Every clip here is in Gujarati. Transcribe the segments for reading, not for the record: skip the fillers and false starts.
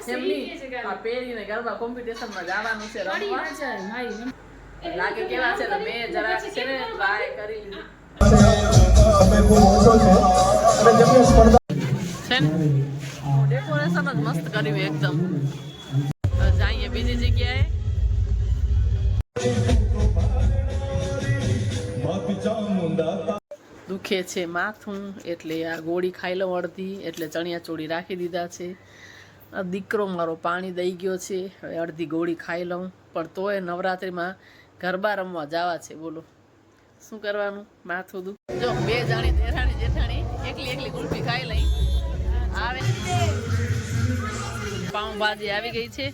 આ પહેરીને ગરબા કોમ્પિટિશનમાં જવાનું છે રમવા. લાગે કેવા છે તો મેં જરા છે ને ટ્રાય કરી લીધી છે ને ડેકોરેશન જ મસ્ત કર્યું એકદમ. જઈએ બીજી જગ્યાએ. દુખે છે માથું એટલે આ ગોળી ખાઈ લઉં અડધી, એટલે ચણિયા ચોળી રાખી દીધા છે. દીકરો મારો પાણી દઈ ગયો છે, હવે અડધી ગોળી ખાઈ લઉં. પણ તોય નવરાત્રિમાં ગરબા રમવા જવા છે. બોલો શું કરવાનું, માથું દુખ. જો બે જાણી દેરાણી જેઠાણી એકલી ગુલ્ફી ખાઈ લઈ. આવે પાઉંભાજી આવી ગઈ છે.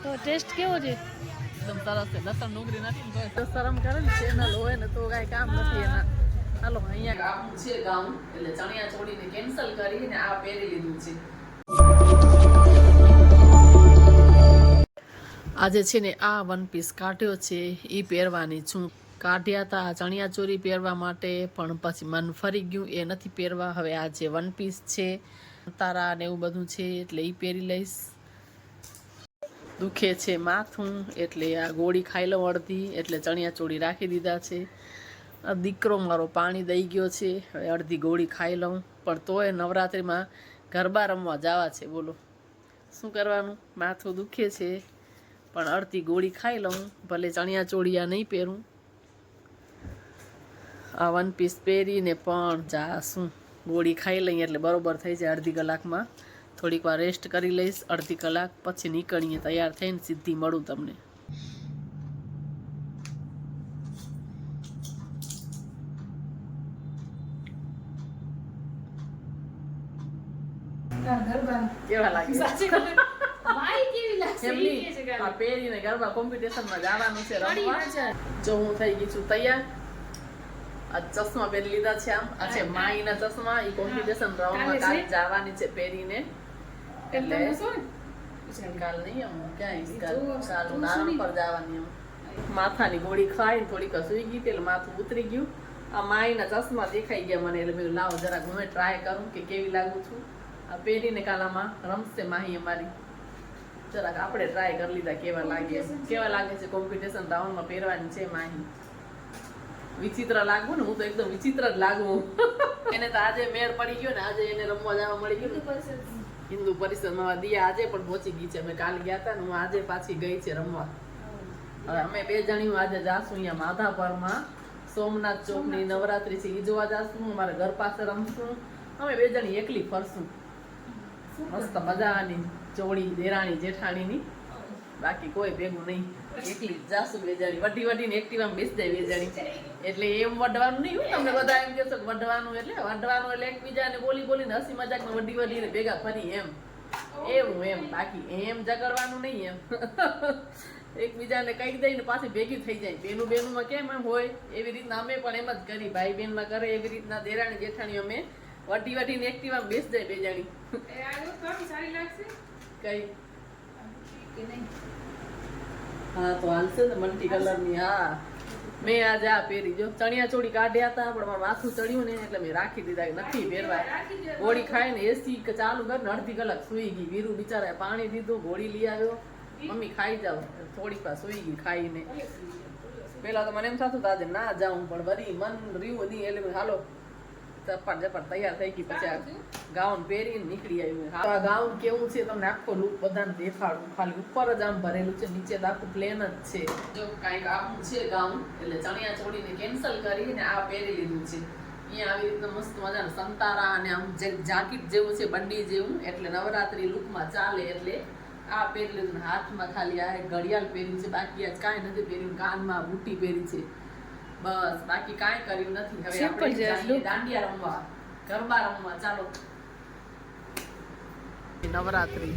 તો ટેસ્ટ કેવો છે? એકદમ સરસ છે. લસણ ડુંગળી નથી તો શરમ કરે ને, ચેનલ હોય ને તો કઈ કામ નથી એના. હાલો અહીંયા ગાઉન છે, ગાઉન એટલે ચણિયા ચોળીને કેન્સલ કરીને આ પહેરી લીધું છે. આજે છે ને આ વન પીસ કાઢ્યો છે, એ પહેરવાની છું. કાઢ્યા હતા આ ચણિયા ચોળી પહેરવા માટે, પણ પછી મન ફરી ગયું, એ નથી પહેરવા. હવે આ જે વન પીસ છે તારા ને એવું બધું છે એટલે એ પહેરી લઈશ. દુખે છે માથું એટલે આ ગોળી ખાઈ લઉં અડધી, એટલે ચણિયા ચોળી રાખી દીધા છે. દીકરો મારો પાણી દઈ ગયો છે, હવે અડધી ગોળી ખાઈ લઉં. પણ તોય નવરાત્રિમાં ગરબા રમવા જવા છે. બોલો શું કરવાનું, માથું દુખે છે પણ અડધી ગોળી ખાઈ લઉં. ભલે ચણિયા ચોળી આ નહીં પહેરું, આ વન પીસ પહેરીને પણ જાશું. ગોળી ખાઈ લઈએ એટલે બરોબર થઈ જાય. અડધી કલાકમાં થોડીક વાર રેસ્ટ કરી લઈશ, અડધી કલાક પછી નીકળીએ તૈયાર થઈને સીધી મળું તમને. કેવા લાગે પહેરીને ગરબા કોમ્પિટિશનમાં જવાનું છે રમવા. જો હું થઈ ગઈ છું તૈયાર. આ ચશ્મા પહેરી લીધા છે. આમ આ છે માઈના ચશ્મા. એ કોમ્પિટિશન રાઉન્ડમાં કાલ જવાની છે પહેરીને. એટલે કાલ નહીં આમ ક્યાંય કાલ નારણ પર જવાની. માથાની ગોળી ખાઈને થોડીક સુઈ ગઈ એટલે માથું ઉતરી ગયું. આ માઈના ચશ્મા દેખાઈ ગયા મને, એટલે મેં લાવો જરાક હું ટ્રાય કરું કે કેવી લાગુ છું. આ પહેરીને કાલ આમાં રમશે માહી અમારી. જરાક આપણે ટ્રાય કરી લીધા કેવા લાગે છે. કોમ્પિટિશન રાઉન્ડમાં પહેરવાની છે માહી. વિચિત્ર લાગવું ને, હું તો એકદમ વિચિત્ર જ લાગવું. એને તો આજે મેળ પડી ગયો ને, આજે એને રમવા જવા મળી ગયું. હિન્દુ પરિષદમાં દિયા આજે પણ પહોંચી ગઈ છે. અમે કાલ ગયા હતા ને, હું આજે પાછી ગઈ છે રમવા. હવે અમે બે જણીઓ આજે જાશું અહીંયા માધાપરમાં. સોમનાથ ચોકની નવરાત્રી છે એ જોવા જાશું. અમારા ઘર પાસે રમશું. અમે બે જણી એકલી ફરશું. મસ્ત મજાની ચોળી દેરાણી જેઠાણીની, બાકી કોઈ ભેગું નહીં. એકલી જાશું બે જણી. વડીને એક્ટિવામાં બેસી જાય બે જણી. એટલે એમ વઢવાનું નહીં હોય. તમને બધા એમ કહેશો કે વઢવાનું એટલે એકબીજાને બોલીને હસી મજાકમાં વડીને ભેગા ફરી એમ એમ. બાકી એમ ઝઘડવાનું નહીં. એમ એકબીજાને કહી દઈને પાછી ભેગી થઈ જાય. બેનુમાં કેમ એમ હોય એવી રીતના અમે પણ એમ જ કરી. ભાઈ બેનમાં કરે એવી રીતના દેરાણી જેઠાણી અમે વડીને એક્ટિવામાં બેસી જાય બે જણી. કઈ હા તો હાલશે ને મલ્ટી કલરની. હા મેં આજે આ પહેરી. જો ચણિયા ચોળી કાઢ્યા હતા પણ મારું માથું ચડ્યું ને એટલે મેં રાખી દીધા કે નથી પહેરવા. ગોળી ખાઈને એસી ચાલુ કરીને અડધી કલાક સુઈ ગઈ. વીરુ બિચારા પાણી દીધું, ગોળી લઈ આવ્યો. મમ્મી ખાઈ જાવ. થોડીક વાર સુઈ ગઈ ખાઈને. પેલા તો મને એમ થતું આજે ના જાઉં, પણ વળી મન રહ્યું નહીં એટલે હાલો ઝપાટ તૈયાર થઈ ગઈ. પછી આ ગાઉન પહેરીને નીકળી આવી. આ ગાઉન કેવું છે તમને આખો લુક બધાને દેખાડું. ખાલી ઉપર જ આમ ભરેલું છે, નીચે તો આખું પ્લેન જ છે. જો કાંઈક આવું છે ગાઉન, એટલે ચણિયા ચોળીને કેન્સલ કરીને આ પહેરી લીધું છે. અહીંયા આવી રીતના મસ્ત મજાના સંતારા અને આમ જાકીટ જેવું છે, બંડી જેવું. એટલે નવરાત્રી લુકમાં ચાલે એટલે આ પહેરી લીધું. હાથમાં ખાલી આ ઘડિયાળ પહેર્યું છે, બાકી આજ કાંઈ નથી પહેર્યું. કાનમાં બુટ્ટી પહેરી છે, બસ બાકી કાંઈ કર્યું નથી. હવે આપણે દાંડિયા રમવા, ગરબા રમવા. ચાલો. નવરાત્રી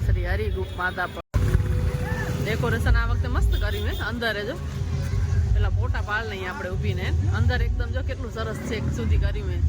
શ્રી હરિગુપ્ત માતા પર ડેકોરેશન આ વખતે મસ્ત કર્યું હે. અંદર જો પેલા ફોટા પાડ લઈએ આપણે ઊભીને. અંદર એકદમ જો કેટલું સરસ છે સુધી કર્યું હે.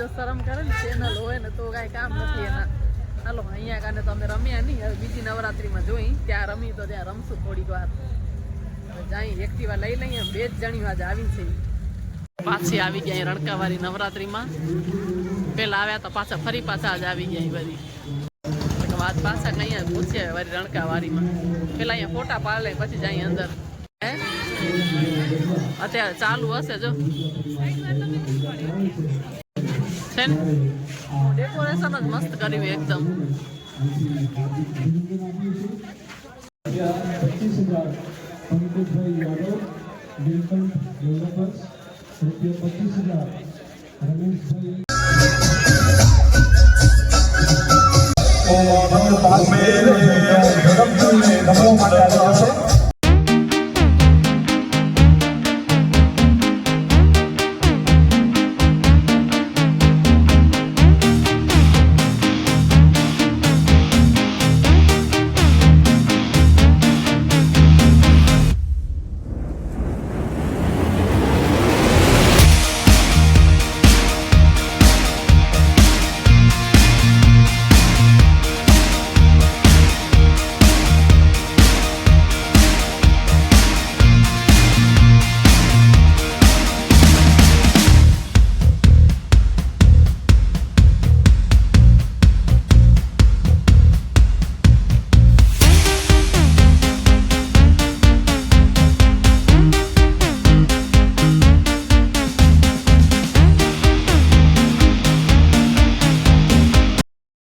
જો શરમ કરે ને ચેનલ હોય ને તો કાંઈ કામ નથી એના. હાલો અહીંયા કાને તો અમે રમ્યા નહીં, હવે બીજી નવરાત્રીમાં જોઈ ત્યાં રમી તો ત્યાં રમશું થોડીક વાર. હવે જાય એક્ટિવા લઈ લઈએ, 2 જ જણી આજે આવી છે. પાછી આવી ગયા રણકાવાળી નવરાત્રીમાં. પેલા આવ્યા તો પાછા ફરી પાછા જ આવી ગયા બધી. વાત પાછા અહીંયા પૂછ્યા વારી રણકાવાળીમાં. પેલા અહીંયા ફોટા પાડે પછી જાય અંદર. હે અત્યારે ચાલુ હશે જો છે ને, ડેકોરેશન જ મસ્ત કર્યું એકદમ.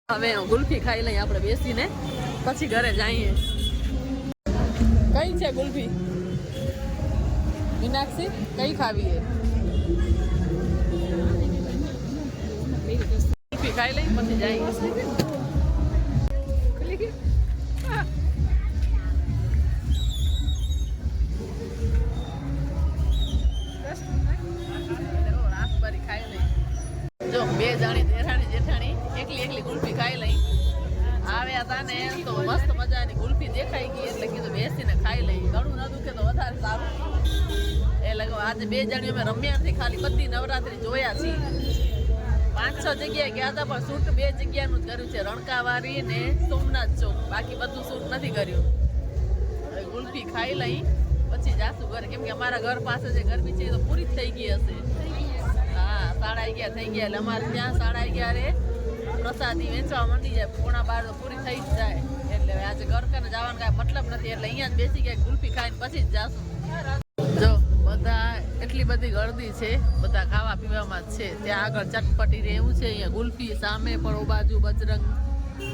હવે ગુલ્ફી ખાઈ લઈએ આપણે બેસીને, પછી ઘરે જઈએ. કઈ છે ગુલ્ફી મીનાક્ષી? કઈ ખાવી છે? ગુલ્ફી ખાઈ લઈ પછી જઈએ. જો 2 જાણી દેરાણી જેઠાણી એકલી ગુલ્ફી ખાઈ લઈ. આવ્યા હતા ને તો મસ્ત મજાની ગુલ્ફી દેખાઈ ગઈ એટલે કીધું બેસીને ખાઈ લઈ. ઘણું ન દુખે તો વધારે સારું. એટલે આજે 2 જણીઓ અમે રમ્યા નથી, ખાલી બધી નવરાત્રી જોયા છીએ. 5-6 જગ્યાએ ગયા હતા પણ શૂટ 2 જગ્યાનું જ કર્યું છે, રણકાવાળી ને સોમનાથ ચોક. બાકી બધું શૂટ નથી કર્યું. હવે ગુલ્ફી ખાઈ લઈ પછી જાશું ઘરે, કેમ કે અમારા ઘર પાસે જે ગરબી છે એ તો પૂરી જ થઈ ગઈ હશે. હા 11:30 થઈ ગયા એટલે અમારે ત્યાં 11:30 રે પ્રસાદી વેચવા માંડી જાય. 11:15 તો પૂરી થઈ જ જાય. એટલે આજે ઘર કને જવાનું કાંઈ મતલબ નથી, એટલે અહીંયા જ બેસી ગયા ગુલ્ફી ખાઈને પછી જ જાશું. જો બધા એટલી બધી ગળદી છે, બધા ખાવા પીવામાં જ છે. ત્યાં આગળ ચટપટી ને એવું છે, અહીંયા ગુલ્ફી સામે પણ બાજુ બજરંગ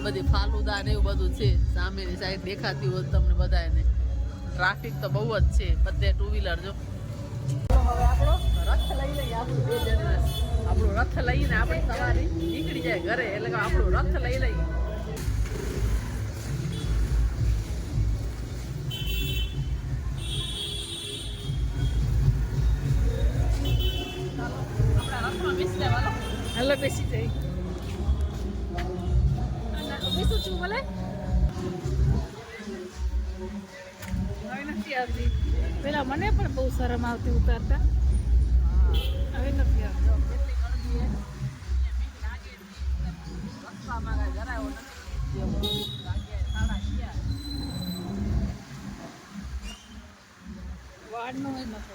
બધી ફાલુદા ને એવું બધું છે. સામેની સાઈડ દેખાતી હોય તમને બધાને. ટ્રાફિક તો બહુ જ છે, બધે 2 વ્હીલર. જો હવે આપણો રથ લઈ લઈએ, આપણું 2 જણ આપણું રથ લઈને આપણે સવારે નીકળી જાય ઘરે. એટલે કે આપણું રથ લઈ લઈએ. હાલો બેસી જઈ. બેસું છું ભલે. હવે નથી આવતી. પેલા મને પણ બહુ શરમ આવતી ઉતારતા, હવે નથી આવતી. વાડનો જ નતો.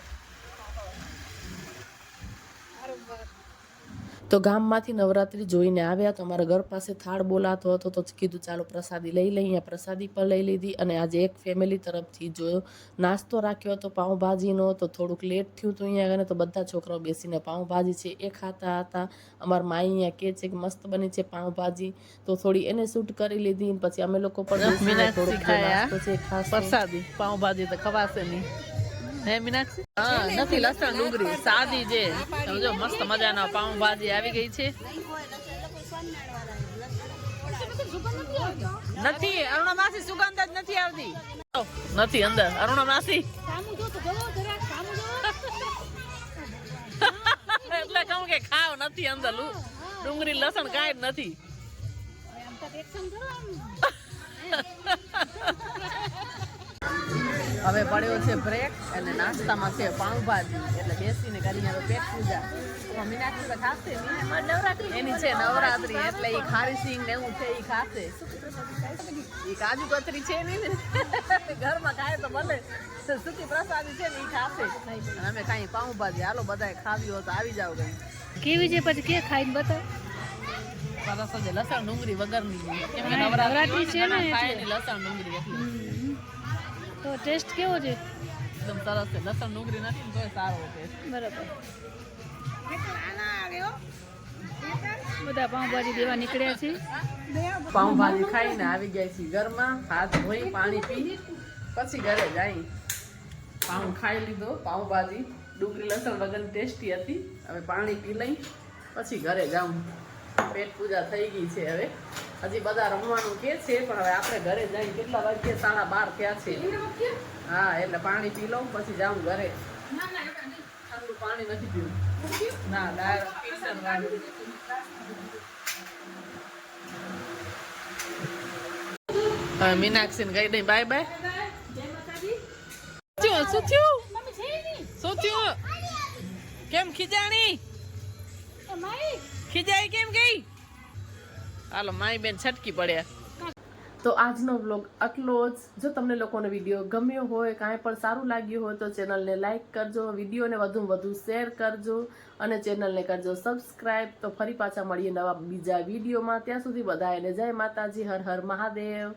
તો ગામમાંથી નવરાત્રી જોઈને આવ્યા તો અમારા ઘર પાસે થાળ બોલાતો હતો તો કીધું ચાલો પ્રસાદી લઈ લઈએ. પ્રસાદી પણ લઈ લીધી. અને આજે એક ફેમિલી તરફથી જો નાસ્તો રાખ્યો હતો પાઉંભાજીનો, તો થોડુંક લેટ થયું હતું અહીંયા આગળ. તો બધા છોકરાઓ બેસીને પાઉંભાજી છે એ ખાતા હતા. અમારા માઈ અહીંયા કહે છે કે મસ્ત બની છે પાઉંભાજી, તો થોડી એને શૂટ કરી લીધી. પછી અમે લોકો પણ પ્રસાદી પાઉંભાજી તો ખવાશે નહીં. હે મીનાક્ષી? હા નથી લસણ ડુંગળી સાદી છે. સમજો મસ્ત મજાના પાઉંભાજી આવી ગઈ છે. નથી અરુણા માસી સુગંધ જ નથી આવતી. નથી અંદર અરુણા માસી એટલે કહું કે ખાવ નથી અંદર ડુંગળી લસણ કાંઈ જ નથી. હવે પડ્યો છે બ્રેક અને નાસ્તામાં છે પાઉંભાજી એટલે બેસીને કરીને હવે પેટ પૂજા મીનાક્ષી તો ખાશે એની છે નવરાત્રી એટલે એ ખારી સિંગ ને એવું છે એ ખાશે એ કાજુ કતરી છે નહીં ને ઘરમાં ખાય તો ભલે સૂકી પ્રસાદી છે ને એ ખાશે અને અમે ખાઈ પાઉંભાજી હાલો બધાએ ખાવી હોય તો આવી જાવ ગઈ કેવી છે પછી કે ખાઈને બતાવ સરસ છે લસણ ડુંગળી વગરની કેમ કે નવરાત્રી છે ને ખાય ને લસણ ડુંગળી એટલે તો ટેસ્ટ કેવો છે એકદમ સરસ છે લસણ ડુંગળી નથી ને તોય સારો ટેસ્ટ બરાબર બધા પાઉંભાજી દેવા નીકળ્યા છે પાઉંભાજી ખાઈને આવી ગયા છીએ ઘરમાં હાથ ધોઈ પાણી પી પછી ઘરે જાય પાઉં ખાઈ લીધો પાઉંભાજી ડુંગળી લસણ વગરની ટેસ્ટી હતી હવે પાણી પી લઈ પછી ઘરે જાઉં પેટ પૂજા થઈ ગઈ છે હવે હજી બધા રમવાનું કે છે પણ હવે આપણે ઘરે જઈ કેટલા વાગે 12:30 થયા છે હા એટલે પાણી પી લઉં પછી જાઉં ઘરે ઠંડુ પાણી નથી પીવું ના ડાયરેક્ટ મીનાક્ષી ગઈ દઈ બાય બાય શું થયું કેમ ખીજાણી ખીજાઈ કેમ ગઈ હાલો મારી બેન છટકી પડ્યા તો આજનો વ્લોગ આટલો જ જો તમને લોકોનો વિડીયો ગમ્યો હોય કાંઈ પણ સારું લાગ્યું હોય તો ચેનલને લાઈક કરજો વિડીયોને વધુમાં વધુ શેર કરજો અને ચેનલને કરજો સબસ્ક્રાઈબ તો ફરી પાછા મળીએ નવા બીજા વિડીયોમાં ત્યાં સુધી બધાને જય માતાજી હર હર મહાદેવ